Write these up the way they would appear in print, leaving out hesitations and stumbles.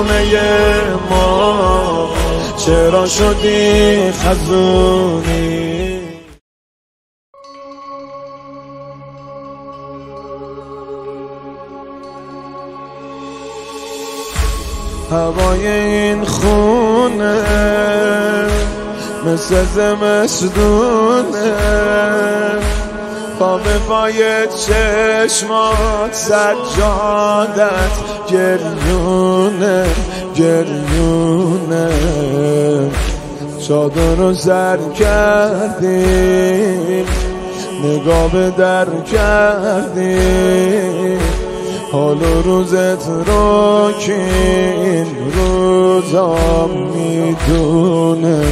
خونه ما چرا شدی خزونی؟ هوای این خونه مثل زمستونه، پا به پای چشمات سجادت گریونه گریونه. چادر رو سر کردیم نگاه به در کردیم، حال و روزت رو که این روزا میدونه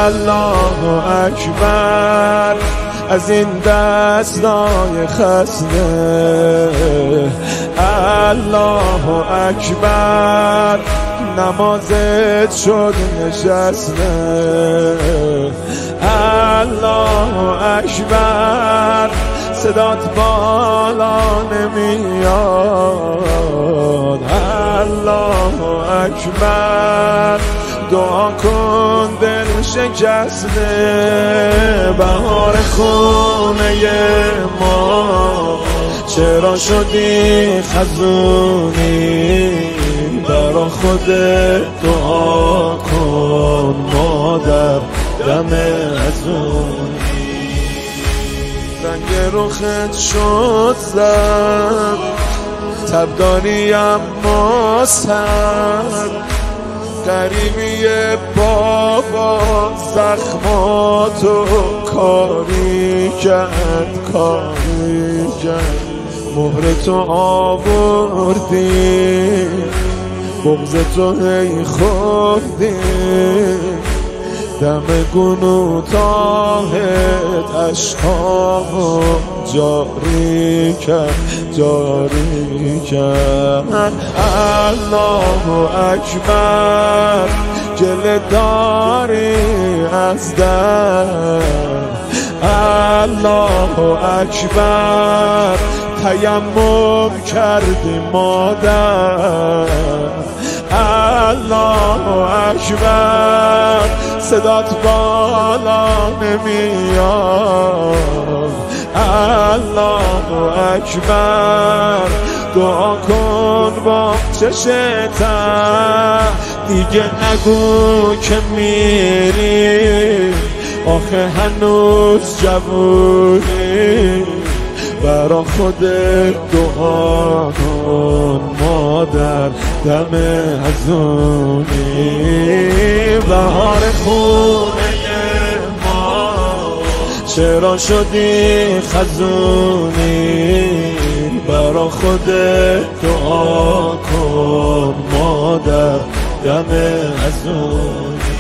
الله اکبر از این دستای خسته، الله اکبر نمازت شد نشسته، الله اکبر صدات بالا نمیاد، الله اکبر دعا کن دل شکسته. بهار خونه ما چرا شدی خزونی؟ برا خودت دعا کن مادر دم ازونی. رنگ رخت شد زرد تب داری اما سر، غریبی بابا زخماتو کاری کرد مهرتو آوردی بغضتو هی خوردی، دم گنوتاهت عشقامو جاری کرد. الله اکبر گله داری از در، الله اکبر تیمم کردی مادر، الله اکبر صدات بالا نمیاد، الله اکبر دعا کن با چشتم دیگه نگو که میری، آخه هنوز جوونی. برا خودت دعا کن مادر دم ازونی. بهار خونه ما چرا شدی خزونی؟ برا خودت دعا کن مادر دم ازونی.